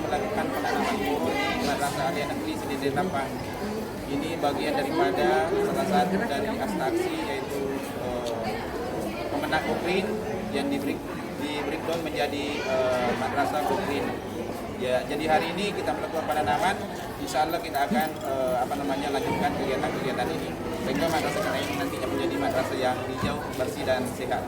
melakukan penanaman pohon di Madrasah Aliyah Negeri Sidin Tampang. Ini bagian daripada salah satu dari atraksi, yaitu pemenang Green yang di breakdown menjadi Madrasah Green. Ya, jadi hari ini kita melakukan penanaman. Insya Allah kita akan lanjutkan kegiatan-kegiatan ini sehingga madrasah kita ini nantinya menjadi madrasah yang hijau, bersih dan sehat.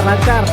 Lancar.